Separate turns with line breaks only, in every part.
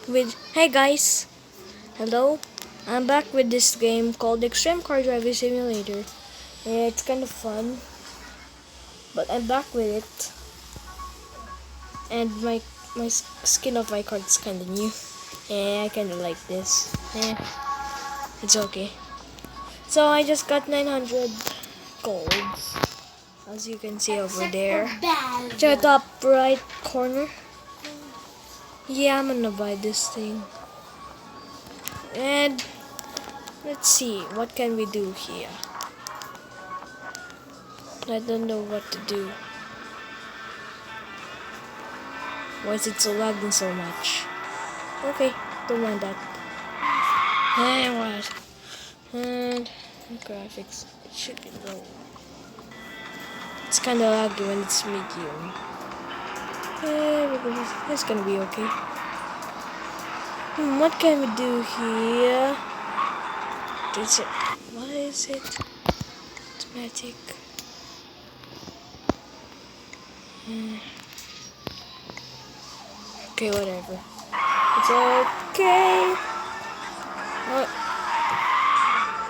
with Hey guys, hello. I'm back with this game called Extreme Car Driving Simulator. Yeah, it's kind of fun, but I'm back with it, and my skin of my car is kind of new. Yeah, I kind of like this. Yeah, it's okay. So I just got 900 golds, as you can see over there. To the top right corner. Yeah, I'm gonna buy this thing. And let's see, what can we do here? I don't know what to do. Why is it so lagging so much? Okay, don't mind that. And what? And graphics. It should be low. It's kinda laggy when it's medium. It's gonna be okay. What can we do here? What is it? Automatic. Okay, whatever. It's okay. What?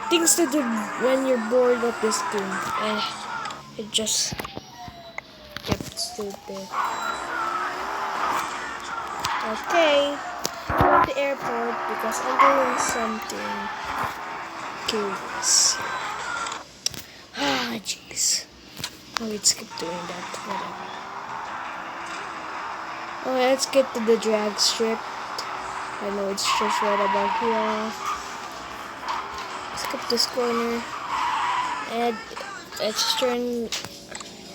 Things to do when you're bored of this game. It just kept stood there. Okay. Go to the airport because I'm doing something curious. Ah, jeez. Oh, let's keep doing that. Whatever. Oh, let's get to the drag strip. I know it's just right about here. Skip this corner. And let's turn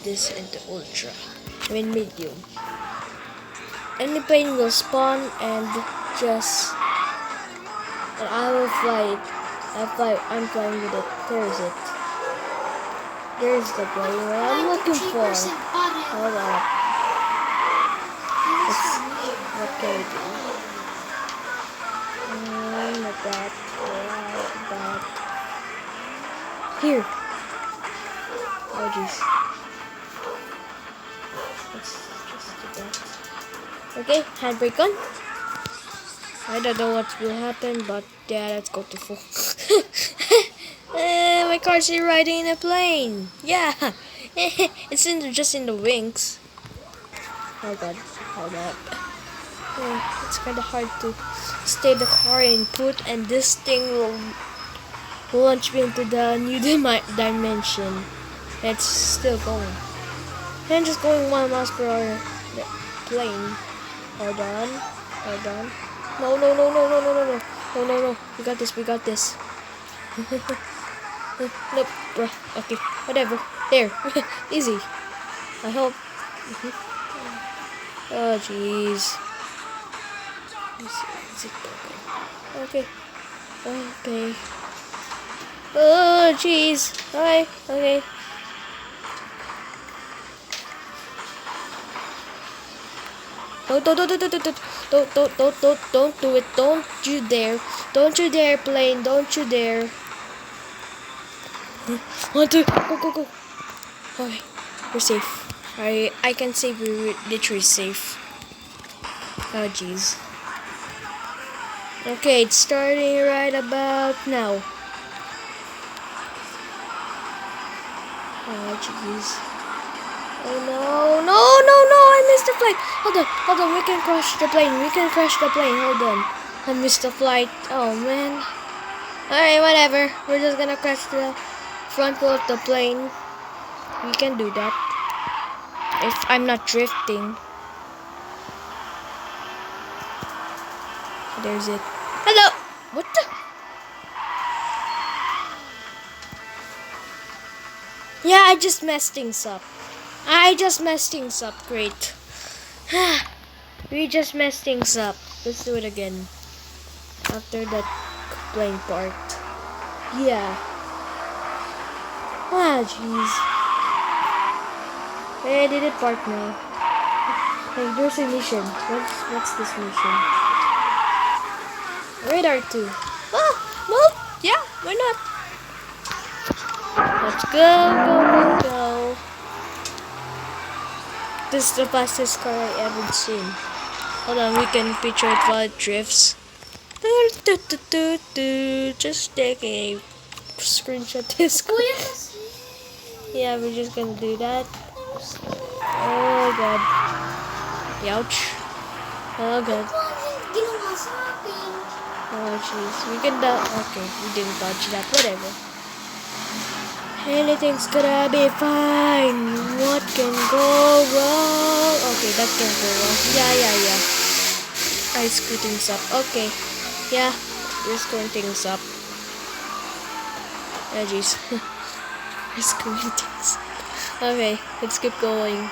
this into ultra. Medium. Any plane will spawn and just... And I will fly it. I'm flying with it. There is it. There's the plane I'm looking for. Hold on. What can we do? Like that. Like that. Here. Oh jeez. Let's just do that. Okay, handbrake on. I don't know what will happen, but yeah, let's go to full. My car's riding in a plane. Yeah, it's just in the wings. Oh god, hold up. It's kind of hard to stay the car in put, and this thing will launch me into the new dimension. It's still going. And just going 1 miles per hour. The plane. Hold on. Hold on. No, no, no, no, no, no, no, no. No, no, no. We got this. We got this. Nope, bruh. Okay, whatever. There. Easy. I hope. Oh, jeez. Is it okay? Okay. Oh, jeez. Alright. Okay. Don't do it. Don't you dare. Don't you dare, plane. Don't you dare. 1, 2, go. Okay, we're safe. I can say we're literally safe. Oh jeez. Okay, it's starting right about now. Oh jeez. Oh no, I missed the flight. Hold on, we can crash the plane. Hold on. I missed the flight. Oh man. Alright, whatever. We're just gonna crash the front wheel of the plane. We can do that. If I'm not drifting. There's it. Hello! What the? Yeah, I just messed things up. Great. We just messed things up. Let's do it again. After that plane part. Yeah. Ah, jeez. Hey, I did it part now. Hey, there's a mission. What's this mission? Radar 2. Oh, well, yeah, why not? Let's go. This is the fastest car I ever seen. Hold on, we can picture it while it drifts. Just take a screenshot this. Yeah, we're just gonna do that. Oh god. Ouch. Oh god. Oh jeez. We can okay, we didn't touch that. Whatever. Anything's gonna be fine. What can go wrong? Okay, that can go wrong. Yeah. I screw things up. Okay. Yeah, we're screwing things up. Oh jeez. We're screwing things up. Okay, let's keep going.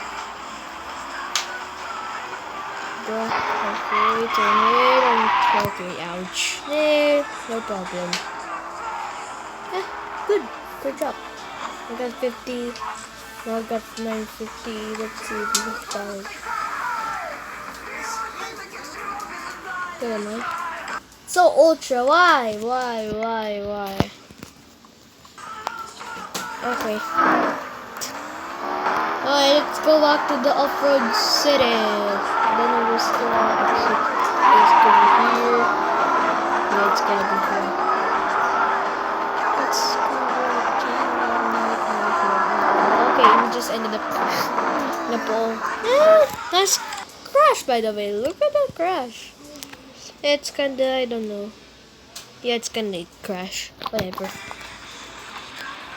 Okay, turn it. Okay, ouch. There, no problem. Good job. I got 50. Now I got 950. Let's see if we can start. Good on. So ultra, why? Okay. Alright, let's go back to the off-road city. Then we'll still exit. It's gonna be here. Yeah, it's gonna be here. Let's go. Okay, we just ended up in a pole. Nice crash, by the way. Look at that crash. It's kinda, I don't know. Yeah, it's kinda a crash. Whatever.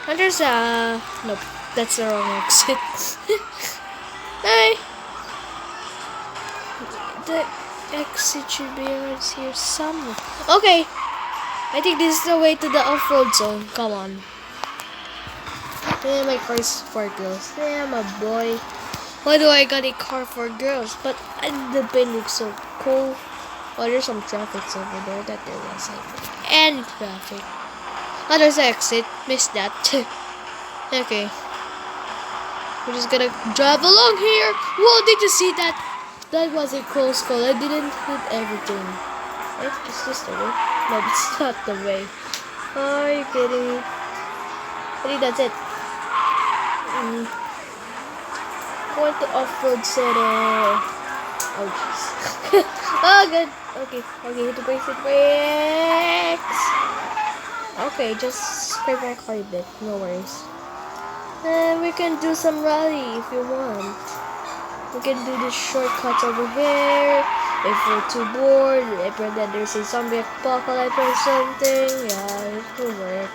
And there's nope, that's the wrong exit. Hey! The exit should be around here somewhere. Okay! I think this is the way to the off-road zone. Come on. Yeah, my car is for girls. Yeah, my boy. Why do I got a car for girls? But the paint looks so cool. Oh, there's some traffic over there that there wasn't any traffic. Oh, there's the exit. Missed that. Okay. We're just gonna drive along here. Whoa, did you see that? That was a close call. I didn't hit everything. Is this the way? No, it's not the way. Are you kidding me? I think that's it. Going to off-road city. Oh, jeez. Oh, good. Okay, hit the brakes, Okay, just scrape my car a bit. No worries. And we can do some rally if you want. We can do the shortcuts over here. If we're too bored, if there's a zombie apocalypse or something, yeah, it will work.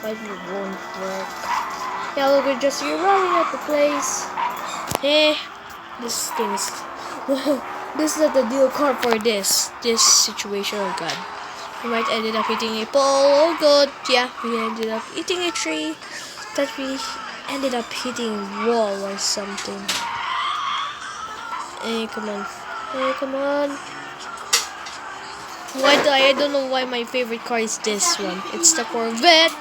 But it won't work. Yeah, we can just running at the place. This thing is... This is not the deal car for this situation. Oh god, we might ended up hitting a pole. Oh god, yeah, we ended up hitting a tree. That we ended up hitting a wall or something. Hey, come on. I don't know why my favorite car is this one. It's the Corvette.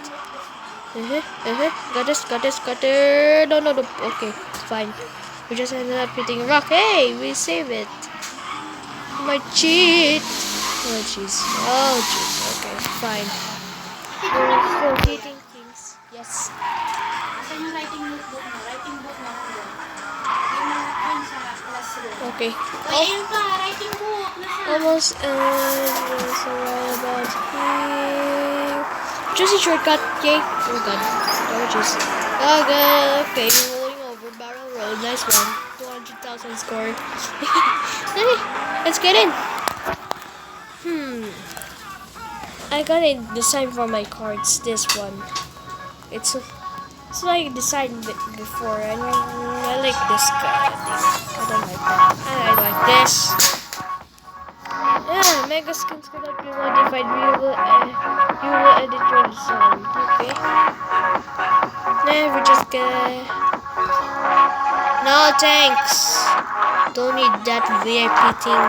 Got this. No. Okay, it's fine. We just ended up hitting a rock. Hey, we saved it. My cheat. Oh jeez. Okay, fine. We're still hitting things. Yes. Okay. Almost. So right about here. Just a shortcut. Yay. Oh god. Oh jeez. Oh god. Okay. Rolling over barrel road. Nice one. 200,000 score. Okay, let's get in. I got a design for my car. It's this one. It's like designed before, and I like this guy. I don't like that. I like this. Yeah, mega skins cannot be modified. You will edit your design. Okay. Now we just get. No thanks. Don't need that VIP thing.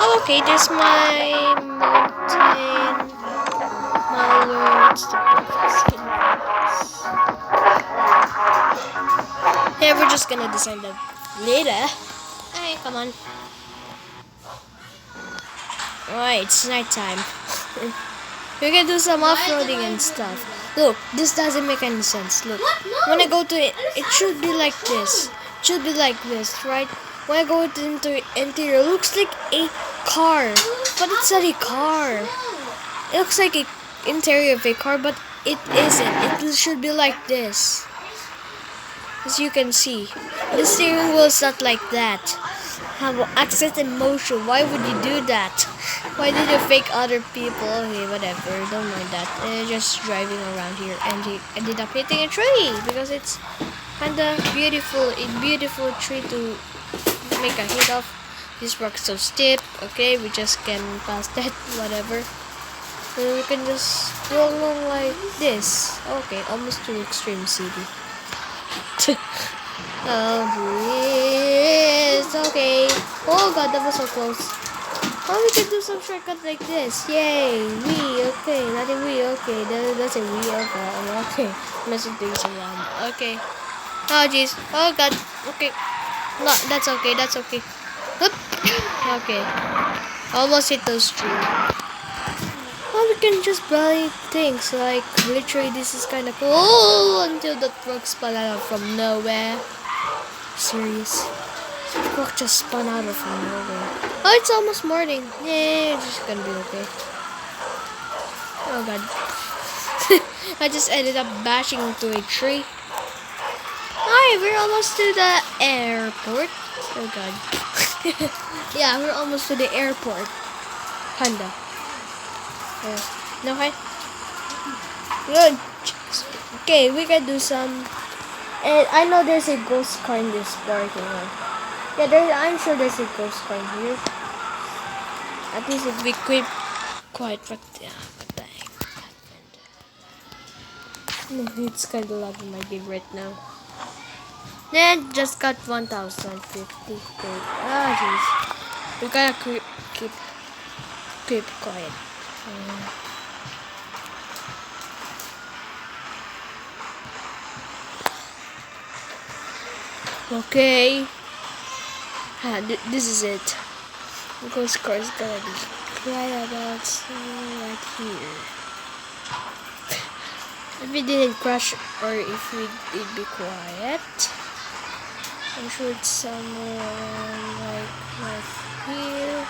Oh, okay, there's my mountain. What's the skin? Yeah, we're just gonna design that later. Alright, come on. Alright, it's nighttime. We can do some off-roading and stuff. Look, this doesn't make any sense. Look, when I go to it, it should be like this. It should be like this, right? when I go into the interior, it looks like a car, but it's not a car. It looks like a interior of a car, but it isn't. It should be like this. As you can see, the steering wheel is not like that. Have access and motion. Why would you do that? Why did you fake other people? Okay, whatever. Don't mind that. Just driving around here, and he ended up hitting a tree because it's kinda beautiful. A beautiful tree to make a hit of. This rock's so steep. Okay, we just can pass that. Whatever. So we can just go along like this. Okay, almost to Extreme City. Oh, please. Okay. Oh god, that was so close. Oh, we can do some shortcut like this. Yay. We. Okay. Nothing we. Okay. That's a we. Okay. Messing things around. Okay. Oh, jeez. Oh god. Okay. No, that's okay. That's okay. Oop. Okay. Almost hit those trees. Oh, we can just buy things like literally this is kind of cool. Oh, until the truck spun out from nowhere. Serious? The truck just spun out of nowhere. Oh, it's almost morning. Yeah, it's just gonna be okay. Oh god. I just ended up bashing into a tree. Alright, we're almost to the airport. Oh god. Yeah, we're almost to the airport. Panda. No, hi. Good. Okay, we can do some. And I know there's a ghost car in this parking lot. Yeah, I'm sure there's a ghost car here. At least if we quit quiet, but yeah, what the heck happened? No, it's kind of laggy my game right now. Then just got 1,050. Ah, jeez. We gotta keep quiet. Okay. This is it. The ghost car is gonna be right about right here. If we didn't crash or if we did be quiet, I'm sure it's somewhere around like right here.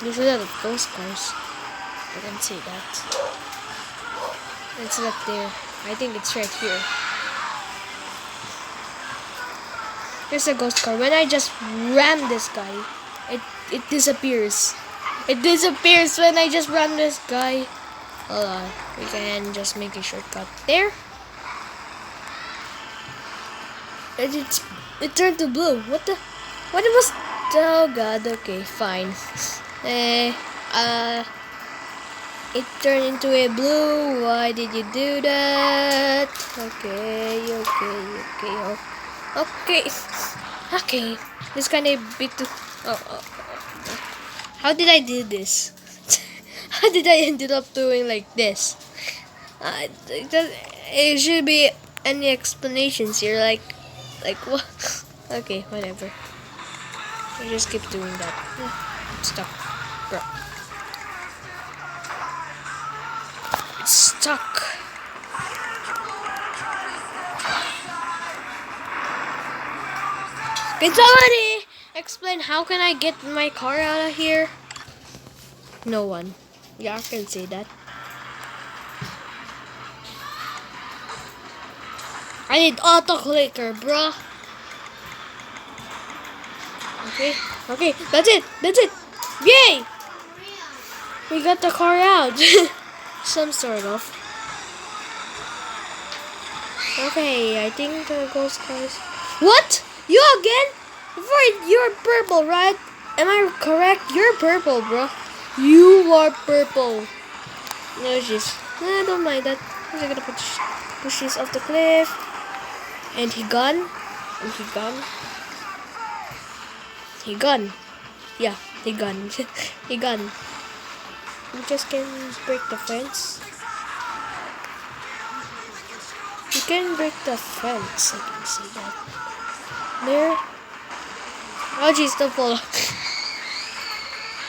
There's a lot of ghost cars. I can say that. It's not there. I think it's right here. There's a ghost car. When I just ram this guy, it disappears. It disappears when I just ram this guy. Hold on. We can just make a shortcut there. And it turned to blue. What it was? Oh god. Okay, fine. It turned into a blue. Why did you do that? Okay. Okay. This kind of bit too. Oh. How did I do this? How did I ended up doing like this? It should be any explanations here. Like what? Okay, whatever. I just keep doing that. It's stuck, bro. It's stuck. Can somebody explain how can I get my car out of here? No one. Yeah, I can say that. I need auto clicker, bro. Okay, that's it. Yay! We got the car out. Some sort of. Okay, I think the ghost cars. What? You again? Before you're purple, right? Am I correct? You're purple, bro. You are purple. No, just. I don't mind that. I'm just gonna push this off the cliff. And he gone. Yeah, he gone. He gone. We just can break the fence. You can break the fence. I can see that. There. Oh jeez, don't fall.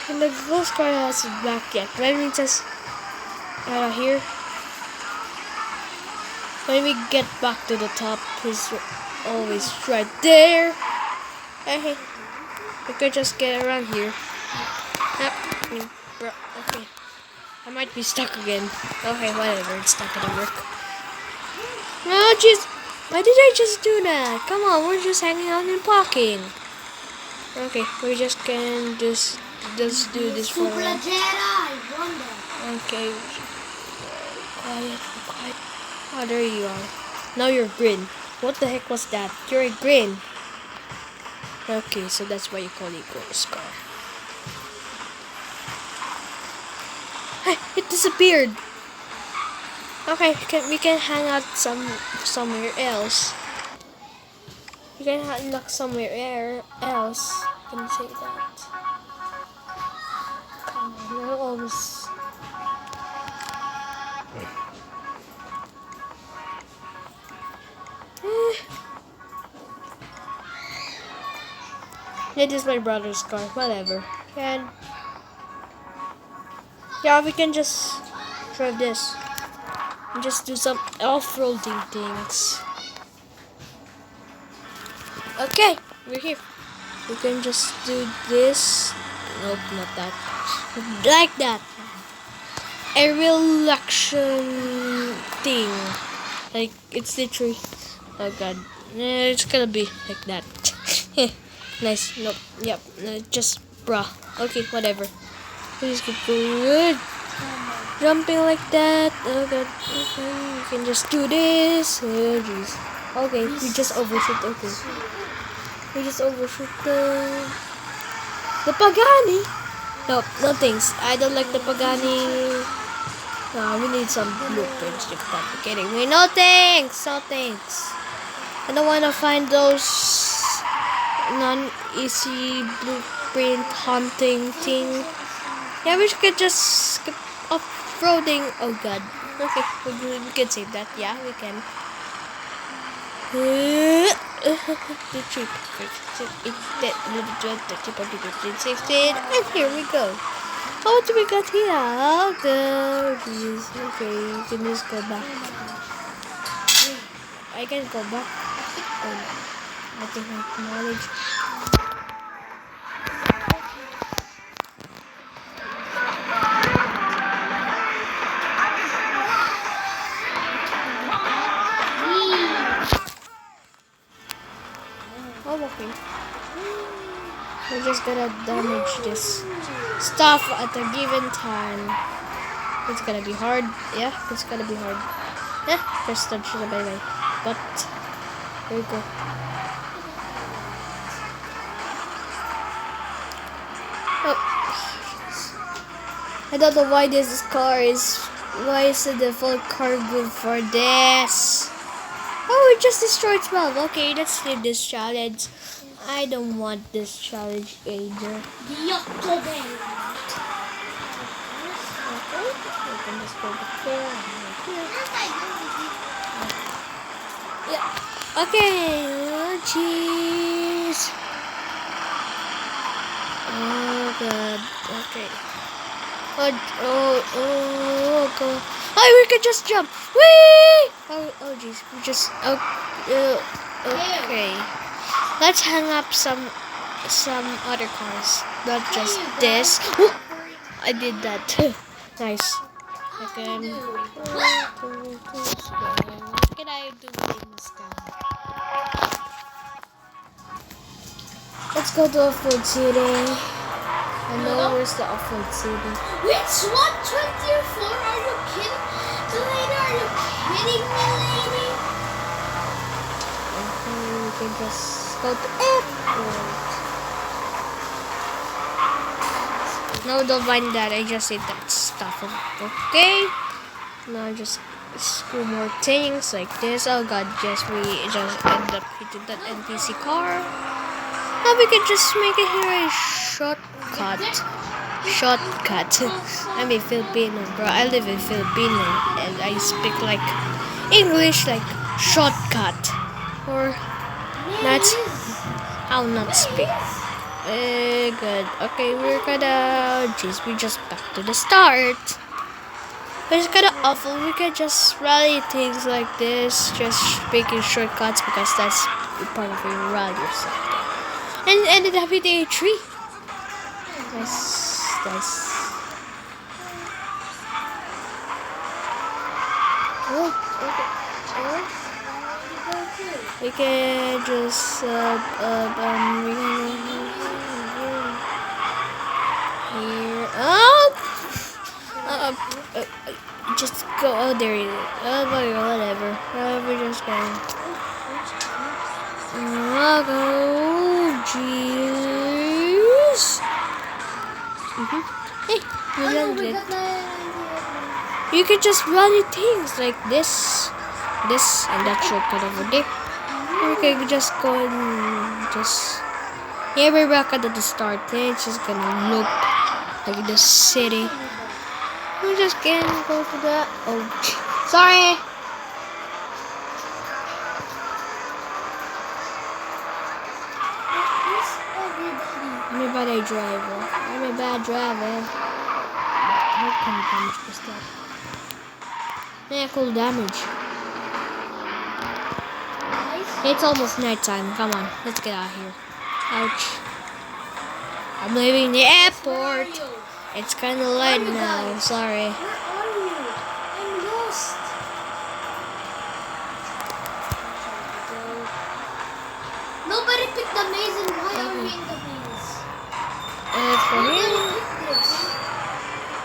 And the ghost car hasn't back yet. Let me just here. When we get back to the top, please. always right there. Hey, we could just get around here. Bro, okay. I might be stuck again. Okay, whatever. It's not gonna work. Oh, jeez. Why did I just do that? Come on, we're just hanging out and talking. Okay, we just can just do this for a while. Okay. Quiet, quiet. Oh, there you are. Now you're green. What the heck was that? You're a green. Okay, so that's why you call it Ghost Car. Hey, it disappeared. Okay, we can hang out somewhere else. We can look somewhere else. Can you say that? Come on, you're always. It is my brother's car. Whatever. And yeah, we can just drive this and just do some off-roading things. Okay, we're here. We can just do this. Nope, not that. Like that. A real action thing. Like, it's literally. Oh god. It's gonna be like that. Nice. Nope. Yep. Just bruh. Okay, whatever. Please get good. Jumping like that. Oh god. Okay, we can just do this. Oh jeez. Okay, we just overshoot. Okay. We just overshoot the Pagani. No, no thanks. I don't like the Pagani. No, we need some blueprints. You're complicating me. No thanks. No thanks. I don't want to find those non-easy blueprint hunting thing. Yeah, we could just skip off-roading. Oh god. Okay, we can save that. Yeah, we can. The cheap. And here we go. Oh, what do we got here? Oh, the geez. Okay, you can just go back. I can go back. Oh, I think I acknowledge. Oh, okay. We're just gonna damage this stuff at a given time. It's gonna be hard. Yeah, it's gonna be hard. Yeah, just touch the bye-bye. But there you go. Oh, I don't know why this car is. Why is the default car good for this? Oh, it just destroyed 12. Okay, let's leave this challenge. I don't want this challenge either. Okay, we can just go back there and here. Yeah. Okay. Oh, jeez. Oh god. Okay. Oh god. Oh, we could just jump. Whee! Oh jeez. We just. Okay. Let's hang up some other cars, not just this. I did that. Nice. Okay. What can I do things now? Let's go to Off-Road City. I know where's the Off-Road City.
Which one? 24? Are you kidding? Siulator, are you kidding me, lady?
Okay, we can just go to airport. No, don't mind that. I just ate that stuff. Okay. Now just screw more things like this. Oh god, yes, we just end up hitting that NPC car. Now we can just make it here a shortcut. I'm a Filipino, bro. I live in Filipino and I speak like English, like shortcut. Or not. I'll not speak. Good. Okay, we're gonna. Jeez, we just back to the start. It's kind of awful. We can just rally things like this, just making shortcuts because that's be part of a rally or something. And it ended up hitting a tree. Nice. Oh, okay. We can just we can go here. Oh, just go. Oh, there it is. Oh, whatever. We're just going. Oh, jeez. Hey, you landed it. You can just run your things like this, and that shortcut over there. You can just go and just. Yeah, we're back at the start. It's just gonna look like the city. We just can't go to that. Oh, sorry. I'm a bad driver. How can damage was that? Yeah, cool damage. It's almost nighttime. Come on, let's get out of here. Ouch. I'm leaving the airport. It's kind of late now. Sorry.
Where are you? I'm lost. Nobody picked the maze, and why are we in the maze?
For
Nobody
here.
picked this.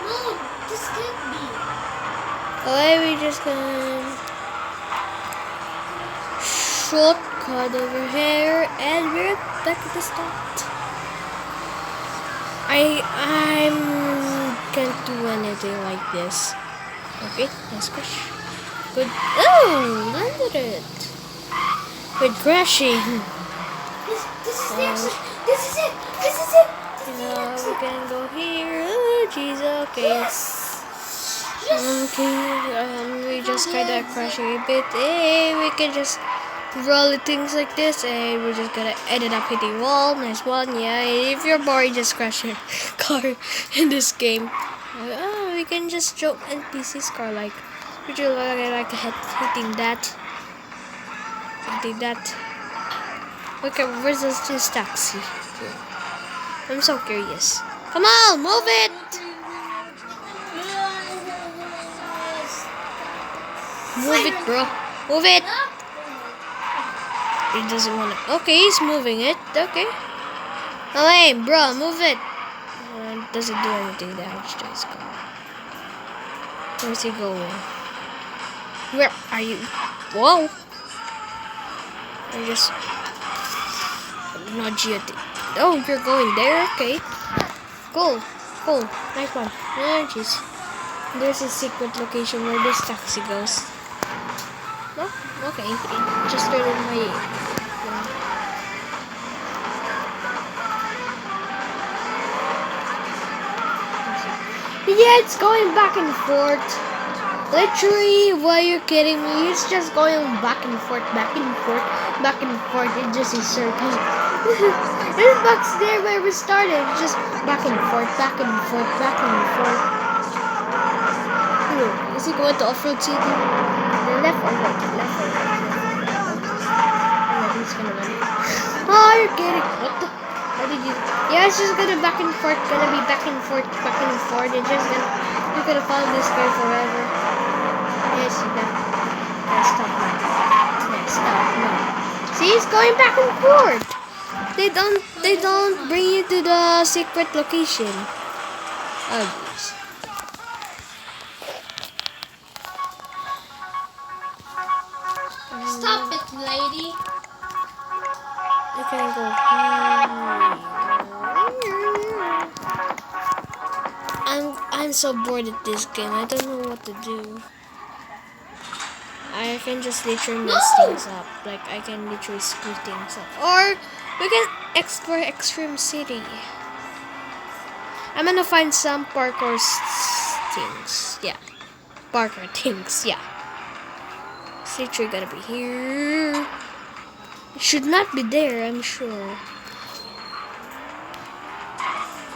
No, this can't be.
Okay, we just gonna shortcut over here, and we're back at the start. I can't do anything like this. Okay, nice crash. Good. Oh, landed it. With crashing.
This is the exit. This is it. This is it.
We can go here. Oh, jeez. Okay.
Yes. Yes.
Okay. We just kinda crashing a bit. Hey, we can just roll things like this, and we're just gonna ended up hitting wall. Nice one. Yeah. If you're bored, just crash your car in this game. We can just jump NPC's car like. Would you like hitting that? Hitting that. Okay, where's this taxi? I'm so curious. Come on, move it! Move it, bro. Move it! He doesn't want to. Okay, he's moving it. Okay. Oh, hey, bro, move it. Doesn't do anything damage to his car. Where's he going? Where are you? Whoa! I just nudge you. Oh, you're going there? Okay. Cool. Nice one. Oh, jeez. There's a secret location where this taxi goes. No? Okay. It just started my... Yeah, it's going back and forth. Literally, why are you kidding me? It's just going back and forth. It's just a circle. This box there where we started. It's just back and forth. Is he going to off-road city? Left or right? Oh, he's gonna run. Oh, you're kidding. What the? How did you? Yeah, it's just gonna back and forth. Gonna be back and forth. It's just you're gonna follow this guy forever. Yes, you got. Stop now. See, it's going back and forth. They don't bring you to the secret location. Oh, jeez.
Stop it, lady.
I can go here. I'm so bored at this game. I don't know what to do. I can just literally mess things up. Like I can literally screw things up. Or we can explore Extreme City. I'm gonna find some parkour things. Yeah. Parkour things, yeah. It's literally gonna be here. It should not be there, I'm sure.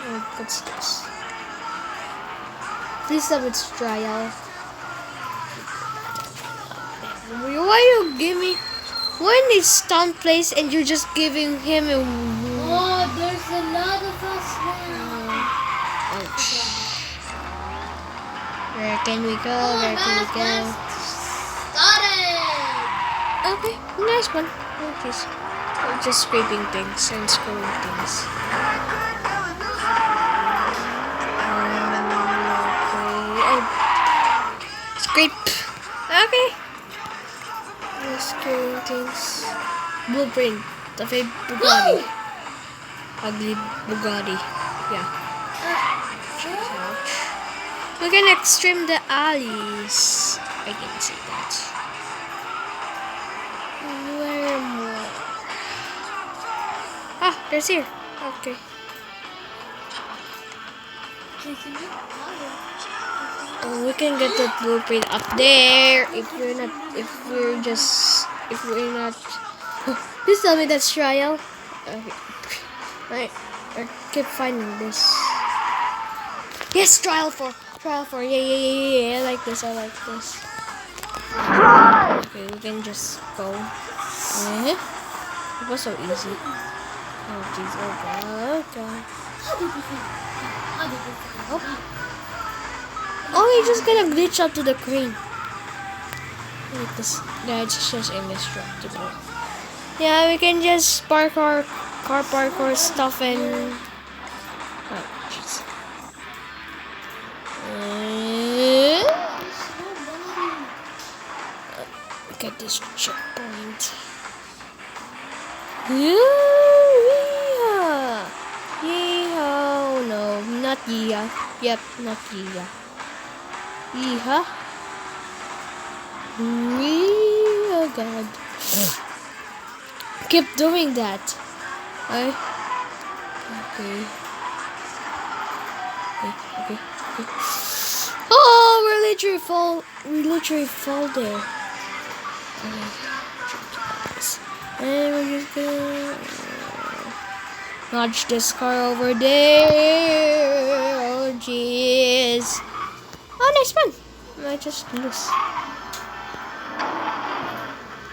Oh, what's this? Please tell me it's trial. Why you give me? when it's stunt place and you're just giving him a.
Oh, there's a lot of us now.
Ouch. Where can we go?
Oh,
Where can we go?
Started.
Okay, nice one. Oh, jeez. We're just scraping things and screwing things. Okay. Oh. Scrape. Okay. Just screwing things. Blueprint of a Bugatti.
Go.
Ugly Bugatti. Yeah. Ouch. We can extreme the alleys. I can see that. Where more? Ah, there's here. Okay. We can get the blueprint up there if we're not. If we're just. If we're not. Please tell me that's trial. Okay. I keep finding this. Yes, trial 4. Trial 4. Yeah. I like this. Okay, we can just go. It was so easy. Oh jeez, oh god. Oh, you're just gonna glitch up to the crane. Like this. That's just indestructible. Yeah, we can just car parkour stuff and. Oh jeez. Get this checkpoint. Yeehaw! Yeehaw! No, not yeehaw. Yep, not yeehaw. Yeehaw! Oh god. Keep doing that. Okay. Oh, we literally fall there. Okay. And we're just gonna nudge this car over there. Oh jeez. Oh, nice one. I just lose.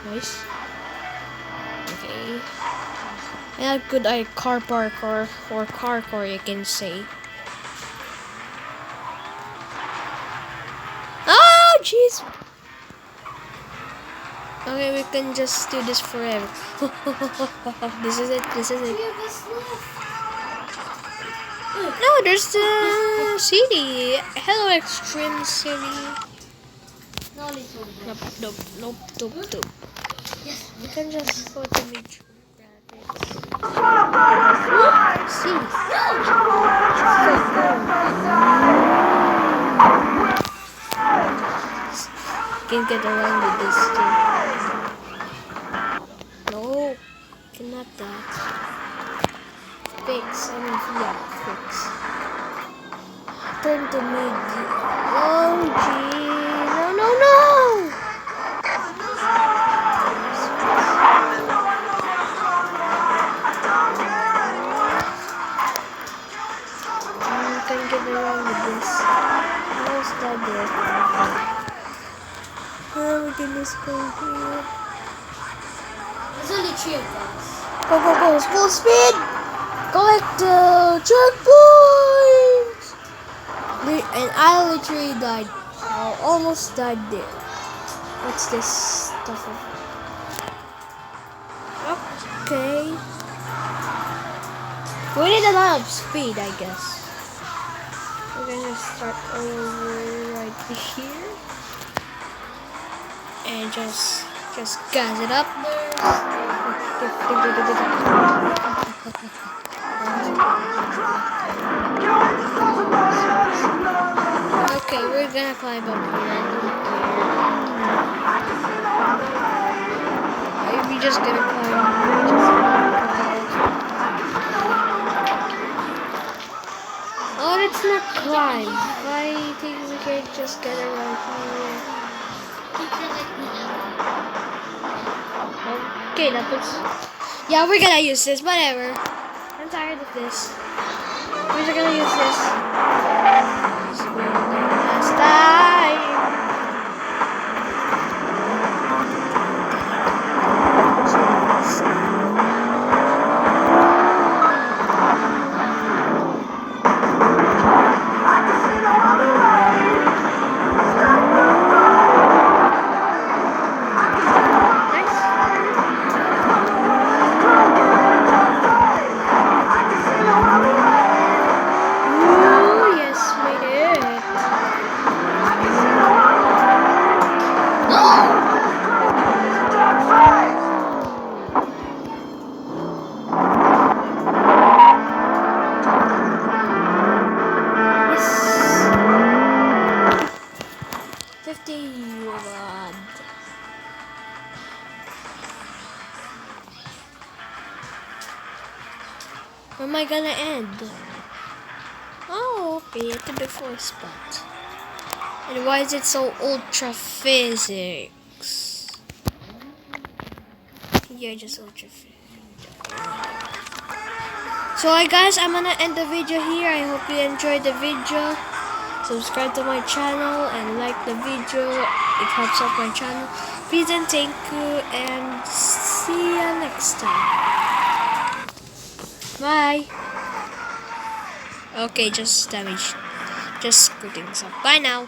Nice. Okay. And how good I car parkour or carcore you can say. Oh jeez. Okay, we can just do this forever. This is it. No, there's the city. Hello, Extreme City. Nope.
Yes.
We can just go to beach. See. Can get around with this thing. No, cannot that. Fix. Turn to mid. Oh gee, no. Can get around with this. How's that there? Oh, we can just go here.
There's only 3 of us.
Go, full speed! Collect the checkpoint! And I literally died. I almost died there. What's this stuff? Okay. We need a lot of speed, I guess. We're gonna start over right here. And just gas it up. Okay, we're gonna climb up here. Are we just gonna climb? Oh, it's not climb. I think we can just get around here. Okay, that puts. Yeah, we're gonna use this. Whatever. I'm tired of this. We're just gonna use this. This will be the last time. I gonna end? Oh, okay, at the before spot. And why is it so ultra physics? Yeah, just ultra physics. So hi guys, I'm gonna end the video here. I hope you enjoyed the video. Subscribe to my channel and like the video. It helps out my channel. Please and thank you, and see you next time. Bye. Okay, just damage. Just screwing stuff. Bye now.